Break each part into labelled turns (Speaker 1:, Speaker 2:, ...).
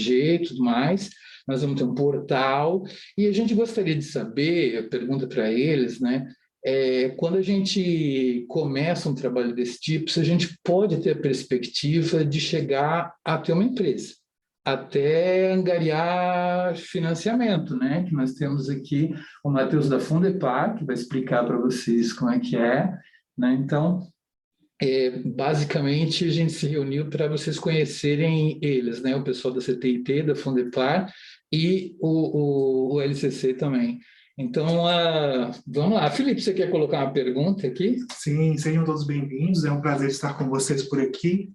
Speaker 1: UFMG e tudo mais. Nós vamos ter um portal, e a gente gostaria de saber, pergunta para eles, né? Quando a gente começa um trabalho desse tipo, se a gente pode ter a perspectiva de chegar a ter uma empresa, até angariar financiamento, né? Que nós temos aqui o Matheus da Fundepar, que vai explicar para vocês como é que é, né? Então, basicamente, a gente se reuniu para vocês conhecerem eles, né? O pessoal da CTIT, da Fundepar e o LCC também. Então, vamos lá. Felipe, você quer colocar uma pergunta aqui?
Speaker 2: Sim, sejam todos bem-vindos. É um prazer estar com vocês por aqui.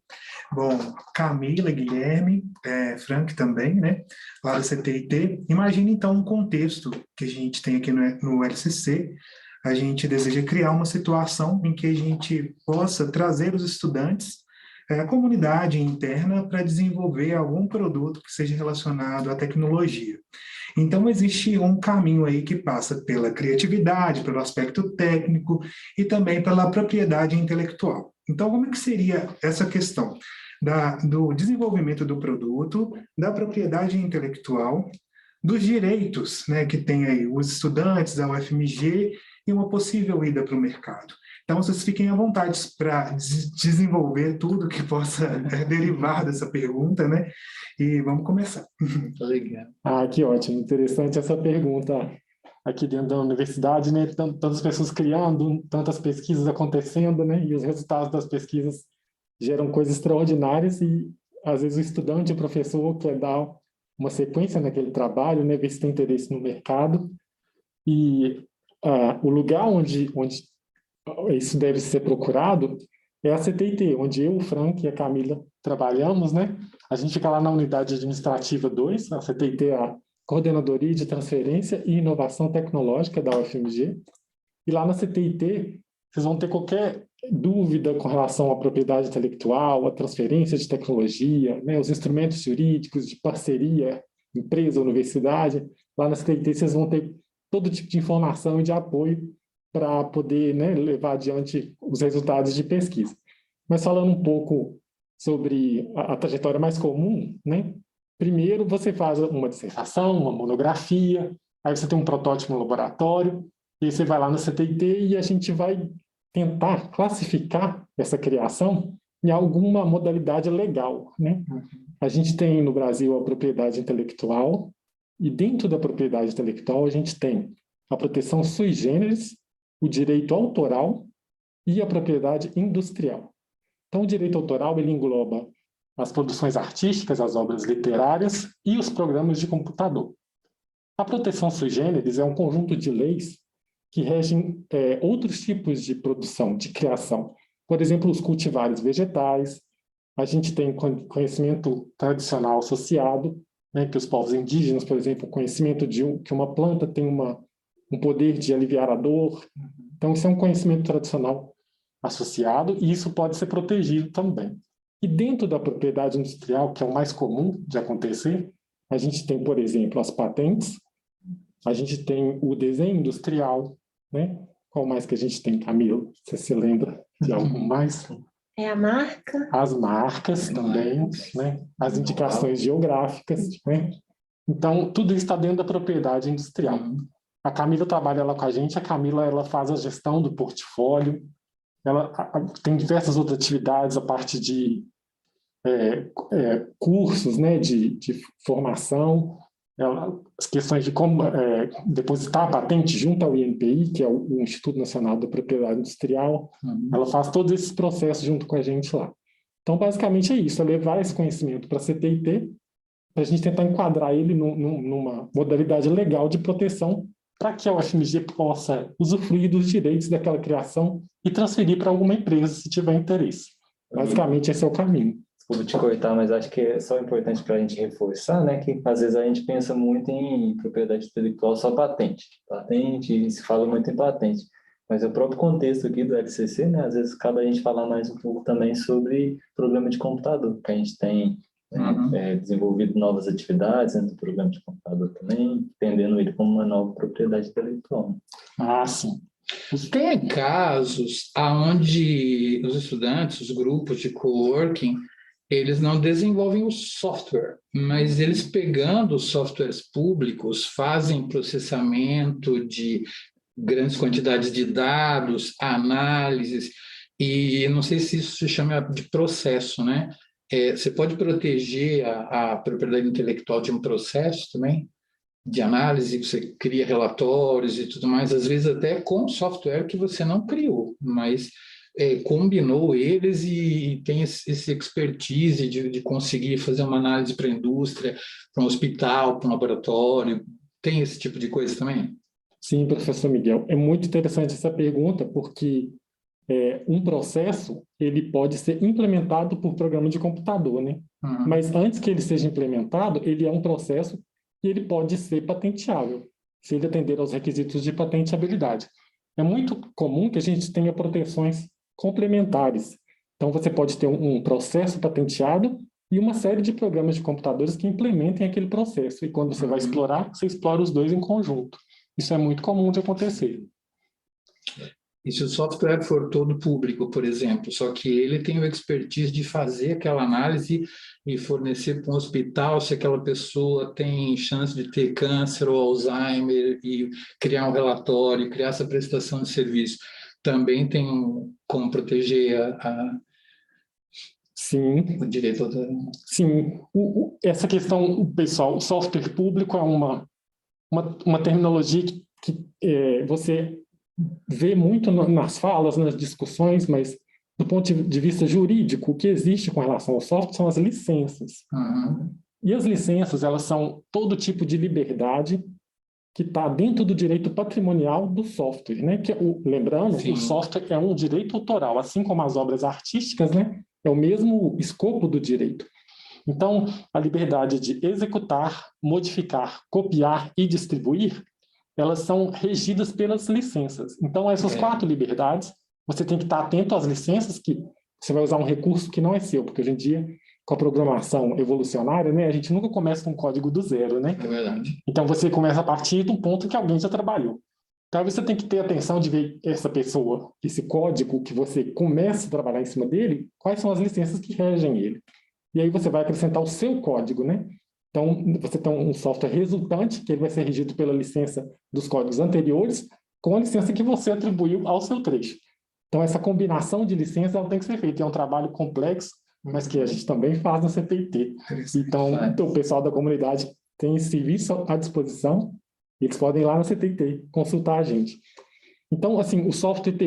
Speaker 2: Bom, Camila, Guilherme, Frank também, né? Lá da CTIT. Imagine, então, um contexto que a gente tem aqui no LCC. A gente deseja criar uma situação em que a gente possa trazer os estudantes, a comunidade interna, para desenvolver algum produto que seja relacionado à tecnologia. Então, existe um caminho aí que passa pela criatividade, pelo aspecto técnico e também pela propriedade intelectual. Então, como é que seria essa questão do desenvolvimento do produto, da propriedade intelectual, dos direitos, né, que tem aí os estudantes da UFMG e uma possível ida para o mercado? Então, vocês fiquem à vontade para desenvolver tudo que possa derivar dessa pergunta, né? E vamos começar.
Speaker 1: Legal.
Speaker 3: Que ótimo, interessante essa pergunta aqui dentro da universidade, né? Tantas pessoas criando, tantas pesquisas acontecendo, né? E os resultados das pesquisas geram coisas extraordinárias e, às vezes, o estudante, o professor quer dar uma sequência naquele trabalho, né? Ver se tem interesse no mercado. E o lugar onde isso deve ser procurado é a CTIT, onde eu, o Frank e a Camila trabalhamos, né? A gente fica lá na unidade administrativa 2, a CTIT é a Coordenadoria de Transferência e Inovação Tecnológica da UFMG. E lá na CTIT, vocês vão ter qualquer dúvida com relação à propriedade intelectual, à transferência de tecnologia, né? Os instrumentos jurídicos de parceria, empresa, universidade. Lá na CTIT vocês vão ter todo tipo de informação e de apoio para poder, né, levar adiante os resultados de pesquisa. Mas falando um pouco sobre a trajetória mais comum, né? Primeiro você faz uma dissertação, uma monografia, aí você tem um protótipo no laboratório, e aí você vai lá no CTIT e a gente vai tentar classificar essa criação em alguma modalidade legal, né? A gente tem no Brasil a propriedade intelectual, e dentro da propriedade intelectual a gente tem a proteção sui generis, o direito autoral e a propriedade industrial. Então, o direito autoral ele engloba as produções artísticas, as obras literárias e os programas de computador. A proteção sui generis é um conjunto de leis que regem outros tipos de produção, de criação. Por exemplo, os cultivares vegetais, a gente tem conhecimento tradicional associado, né, que os povos indígenas, por exemplo, o conhecimento que uma planta tem um poder de aliviar a dor. Então, isso é um conhecimento tradicional associado e isso pode ser protegido também. E dentro da propriedade industrial, que é o mais comum de acontecer, a gente tem, por exemplo, as patentes, a gente tem o desenho industrial, né? Qual mais que a gente tem, Camila? Você se lembra de algo mais?
Speaker 4: É a marca.
Speaker 3: As marcas também, né? As indicações geográficas, né? Então, tudo isso está dentro da propriedade industrial. A Camila trabalha lá com a gente, a Camila ela faz a gestão do portfólio, ela tem diversas outras atividades, a parte de cursos, né, de formação, as questões de como depositar a patente junto ao INPI, que é o Instituto Nacional da Propriedade Industrial, ela faz todos esses processos junto com a gente lá. Então, basicamente é isso, é levar esse conhecimento para a CTIT, para a gente tentar enquadrar ele numa modalidade legal de proteção, para que a UFMG possa usufruir dos direitos daquela criação e transferir para alguma empresa, se tiver interesse. Basicamente, esse é o caminho.
Speaker 5: Desculpa te cortar, mas acho que é só importante para a gente reforçar, né, que às vezes a gente pensa muito em propriedade intelectual só patente. Patente, se fala muito em patente. Mas é o próprio contexto aqui do LCC, né, às vezes cabe a gente falar mais um pouco também sobre programa de computador, que a gente tem desenvolvido novas atividades dentro do programa de computador também, entendendo ele como uma nova propriedade intelectual.
Speaker 3: Sim.
Speaker 1: Tem casos onde os estudantes, os grupos de coworking, Eles não desenvolvem o software, mas eles pegando os softwares públicos, fazem processamento de grandes quantidades de dados, análises, e não sei se isso se chama de processo, né? Você pode proteger a propriedade intelectual de um processo também, de análise, você cria relatórios e tudo mais, às vezes até com software que você não criou, mas combinou eles e tem esse expertise de conseguir fazer uma análise para a indústria, para um hospital, para um laboratório. Tem esse tipo de coisa também?
Speaker 3: Sim, professor Miguel. É muito interessante essa pergunta, porque um processo ele pode ser implementado por programa de computador, né?
Speaker 1: Uhum.
Speaker 3: Mas antes que ele seja implementado, ele é um processo e ele pode ser patenteável, se ele atender aos requisitos de patenteabilidade. É muito comum que a gente tenha proteções complementares. Então, você pode ter um processo patenteado e uma série de programas de computadores que implementem aquele processo. E quando você vai explorar, você explora os dois em conjunto. Isso é muito comum de acontecer.
Speaker 1: E se o software for todo público, por exemplo, só que ele tem o expertise de fazer aquela análise e fornecer para um hospital se aquela pessoa tem chance de ter câncer ou Alzheimer e criar um relatório, criar essa prestação de serviço. Também tem como proteger
Speaker 3: Sim.
Speaker 1: o direito da...
Speaker 3: Sim. Essa questão, pessoal, o software público é uma terminologia que você vê muito nas falas, nas discussões, mas do ponto de vista jurídico, o que existe com relação ao software são as licenças.
Speaker 1: Uhum.
Speaker 3: E as licenças, elas são todo tipo de liberdade que está dentro do direito patrimonial do software, né? Lembrando,
Speaker 1: Sim.
Speaker 3: O software é um direito autoral, assim como as obras artísticas, né? É o mesmo escopo do direito. Então, a liberdade de executar, modificar, copiar e distribuir, elas são regidas pelas licenças. Então, essas 4 liberdades, você tem que estar atento às licenças, que você vai usar um recurso que não é seu, porque hoje em dia, com a programação evolucionária, né, a gente nunca começa com um código do zero, né?
Speaker 1: É verdade.
Speaker 3: Então, você começa a partir de um ponto que alguém já trabalhou. Então, você tem que ter atenção de ver essa pessoa, esse código que você começa a trabalhar em cima dele, quais são as licenças que regem ele. E aí você vai acrescentar o seu código, né? Então, você tem um software resultante, que ele vai ser regido pela licença dos códigos anteriores, com a licença que você atribuiu ao seu trecho. Então, essa combinação de licenças ela tem que ser feita. É um trabalho complexo, mas que a gente também faz na CPIT. Então, o pessoal da comunidade tem esse serviço à disposição, e eles podem ir lá na CPIT consultar a gente. Então, assim, o software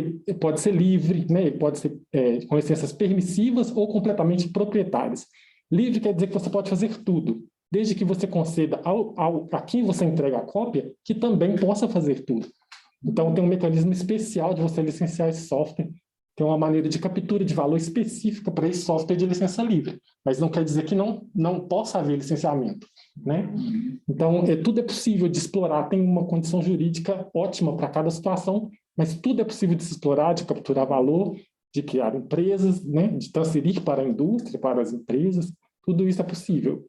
Speaker 3: pode ser livre, né? Ele pode ser com licenças permissivas ou completamente proprietárias. Livre quer dizer que você pode fazer tudo, desde que você conceda a quem você entrega a cópia, que também possa fazer tudo. Então, tem um mecanismo especial de você licenciar esse software, tem uma maneira de captura de valor específica para esse software de licença livre, mas não quer dizer que não possa haver licenciamento, né? Então, tudo é possível de explorar, tem uma condição jurídica ótima para cada situação, mas tudo é possível de se explorar, de capturar valor, de criar empresas, né? De transferir para a indústria, para as empresas, tudo isso é possível.